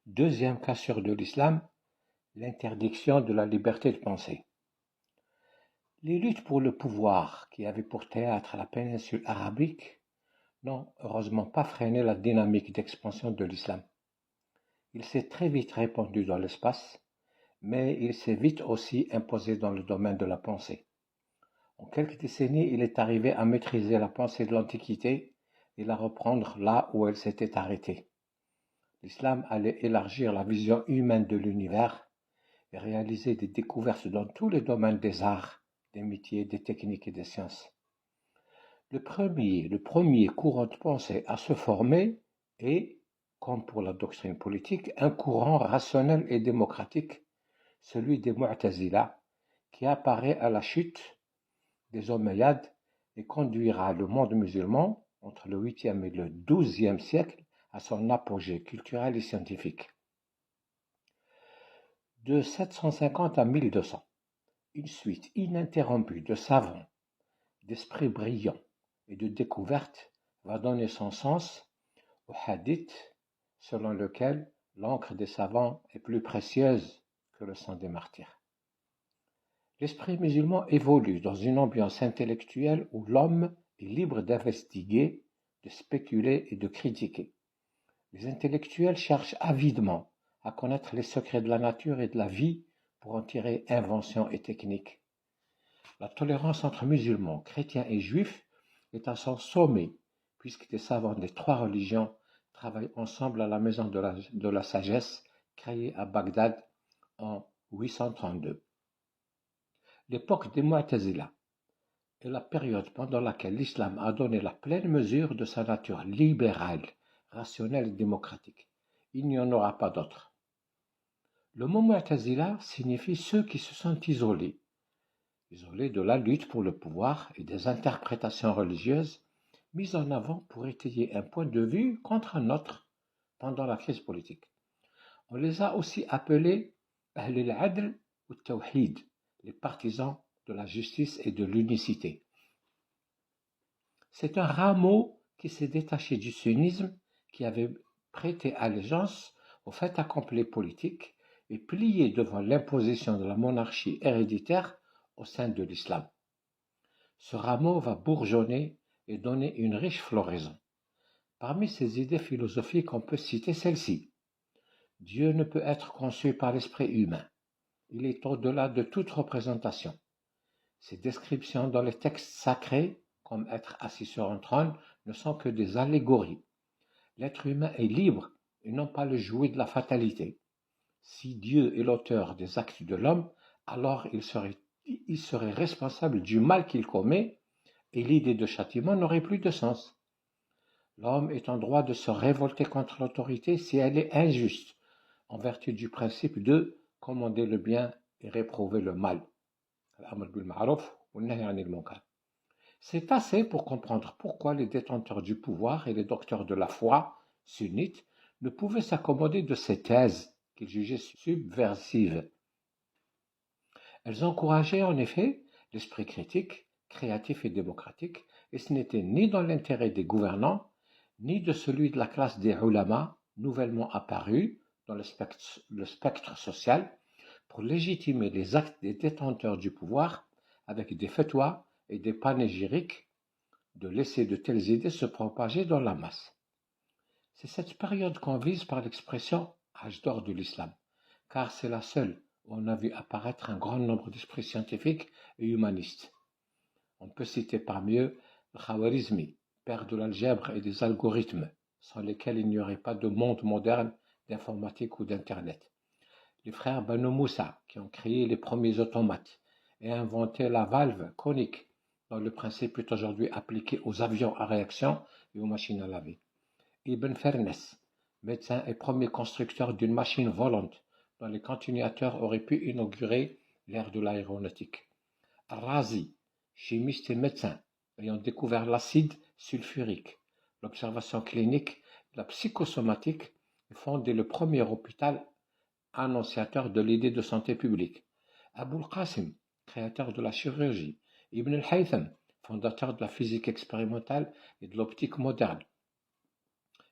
Deuxième cassure de l'islam, l'interdiction de la liberté de penser. Les luttes pour le pouvoir qui avaient pour théâtre la péninsule arabique n'ont heureusement pas freiné la dynamique d'expansion de l'islam. Il s'est très vite répandu dans l'espace, mais il s'est vite aussi imposé dans le domaine de la pensée. En quelques décennies, il est arrivé à maîtriser la pensée de l'Antiquité et la reprendre là où elle s'était arrêtée. L'islam allait élargir la vision humaine de l'univers et réaliser des découvertes dans tous les domaines des arts, des métiers, des techniques et des sciences. Le premier courant de pensée à se former est, comme pour la doctrine politique, un courant rationnel et démocratique, celui des Mu'tazila, qui apparaît à la chute des Omeyyades et conduira le monde musulman, entre le 8e et le 12e siècle, à son apogée culturel et scientifique. De 750 à 1200, une suite ininterrompue de savants, d'esprits brillants et de découvertes va donner son sens au hadith selon lequel l'encre des savants est plus précieuse que le sang des martyrs. L'esprit musulman évolue dans une ambiance intellectuelle où l'homme est libre d'investiguer, de spéculer et de critiquer. Les intellectuels cherchent avidement à connaître les secrets de la nature et de la vie pour en tirer inventions et techniques. La tolérance entre musulmans, chrétiens et juifs est à son sommet, puisque des savants des trois religions travaillent ensemble à la maison de la sagesse créée à Bagdad en 832. L'époque des Mu'tazila est la période pendant laquelle l'islam a donné la pleine mesure de sa nature libérale, rationnelle et démocratique. Il n'y en aura pas d'autre. Le mot Mu'tazila signifie ceux qui se sentent isolés de la lutte pour le pouvoir et des interprétations religieuses mises en avant pour étayer un point de vue contre un autre pendant la crise politique. On les a aussi appelés Ahl al-Adl ou Tawhid, les partisans de la justice et de l'unicité. C'est un rameau qui s'est détaché du sunnisme, qui avait prêté allégeance au fait accompli politique et plié devant l'imposition de la monarchie héréditaire au sein de l'islam. Ce rameau va bourgeonner et donner une riche floraison. Parmi ces idées philosophiques, on peut citer celle-ci. Dieu ne peut être conçu par l'esprit humain. Il est au-delà de toute représentation. Ces descriptions dans les textes sacrés, comme être assis sur un trône, ne sont que des allégories. L'être humain est libre et non pas le jouet de la fatalité. Si Dieu est l'auteur des actes de l'homme, alors il serait responsable du mal qu'il commet et l'idée de châtiment n'aurait plus de sens. L'homme est en droit de se révolter contre l'autorité si elle est injuste, en vertu du principe de commander le bien et réprouver le mal. C'est assez pour comprendre pourquoi les détenteurs du pouvoir et les docteurs de la foi sunnites ne pouvaient s'accommoder de ces thèses qu'ils jugeaient subversives. Elles encourageaient en effet l'esprit critique, créatif et démocratique, et ce n'était ni dans l'intérêt des gouvernants, ni de celui de la classe des ulama, nouvellement apparus dans le spectre social, pour légitimer les actes des détenteurs du pouvoir avec des fatwas et des panégyriques, de laisser de telles idées se propager dans la masse. C'est cette période qu'on vise par l'expression « âge d'or de l'islam », car c'est la seule où on a vu apparaître un grand nombre d'esprits scientifiques et humanistes. On peut citer parmi eux le Khawarizmi, père de l'algèbre et des algorithmes, sans lesquels il n'y aurait pas de monde moderne d'informatique ou d'internet. Les frères Banu Moussa, qui ont créé les premiers automates et inventé la valve conique, dont le principe est aujourd'hui appliqué aux avions à réaction et aux machines à laver. Ibn Fernès, médecin et premier constructeur d'une machine volante, dont les continuateurs auraient pu inaugurer l'ère de l'aéronautique. Al-Razi, chimiste et médecin, ayant découvert l'acide sulfurique, l'observation clinique, la psychosomatique, et fondé le premier hôpital annonciateur de l'idée de santé publique. Abul Qasim, créateur de la chirurgie. Ibn al-Haytham, fondateur de la physique expérimentale et de l'optique moderne.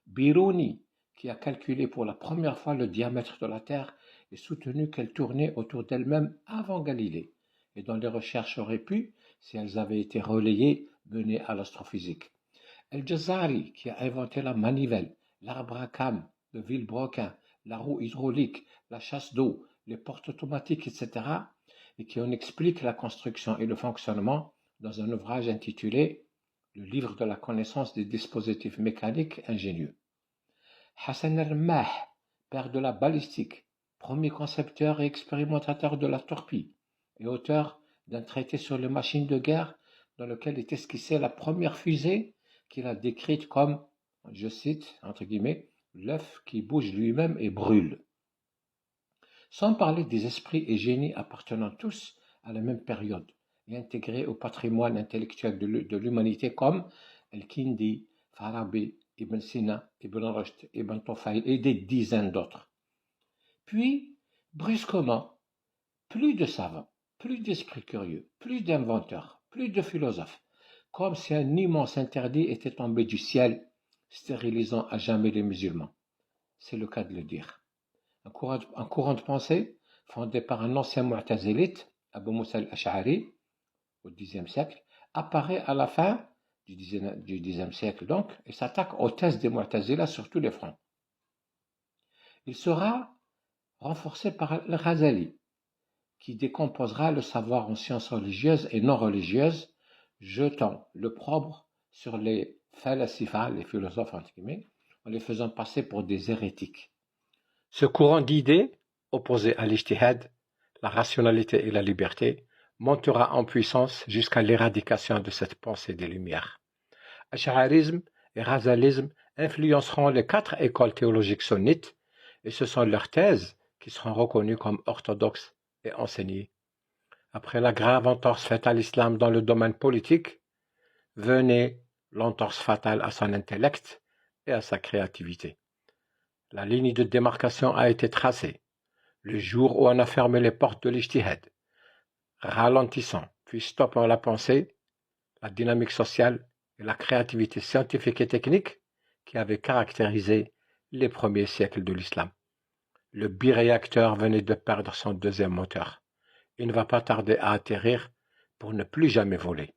Biruni, qui a calculé pour la première fois le diamètre de la Terre et soutenu qu'elle tournait autour d'elle-même avant Galilée, et dont les recherches auraient pu, si elles avaient été relayées, mener à l'astrophysique. El-Jazari, qui a inventé la manivelle, l'arbre à cames, le vilebrequin, la roue hydraulique, la chasse d'eau, les portes automatiques, etc., et qui en explique la construction et le fonctionnement dans un ouvrage intitulé Le livre de la connaissance des dispositifs mécaniques ingénieux. Hassan al-Rammah, père de la balistique, premier concepteur et expérimentateur de la torpille, et auteur d'un traité sur les machines de guerre dans lequel est esquissée la première fusée qu'il a décrite comme, je cite, entre guillemets, l'œuf qui bouge lui-même et brûle. Sans parler des esprits et génies appartenant tous à la même période et intégrés au patrimoine intellectuel de l'humanité comme El-Kindi, Farabi, Ibn Sina, Ibn Rushd, Ibn Tufayl et des dizaines d'autres. Puis, brusquement, plus de savants, plus d'esprits curieux, plus d'inventeurs, plus de philosophes, comme si un immense interdit était tombé du ciel, stérilisant à jamais les musulmans. C'est le cas de le dire. Un courant de pensée fondé par un ancien mu'tazilite, Abu Musa al-Ash'ari, au Xe siècle, apparaît à la fin du Xe siècle donc, et s'attaque aux thèses des mu'tazila sur tous les fronts. Il sera renforcé par al-Ghazali, qui décomposera le savoir en sciences religieuses et non religieuses, jetant l'opprobre sur les falasifa, les philosophes entre guillemets, en les faisant passer pour des hérétiques. Ce courant d'idées, opposé à l'ijtihad, la rationalité et la liberté, montera en puissance jusqu'à l'éradication de cette pensée des Lumières. Ash'arisme et Ghazalisme influenceront les 4 écoles théologiques sunnites, et ce sont leurs thèses qui seront reconnues comme orthodoxes et enseignées. Après la grave entorse faite à l'islam dans le domaine politique, venait l'entorse fatale à son intellect et à sa créativité. La ligne de démarcation a été tracée. Le jour où on a fermé les portes de l'ijtihad, ralentissant puis stoppant la pensée, la dynamique sociale et la créativité scientifique et technique qui avaient caractérisé les premiers siècles de l'islam. Le biréacteur venait de perdre son deuxième moteur. Il ne va pas tarder à atterrir pour ne plus jamais voler.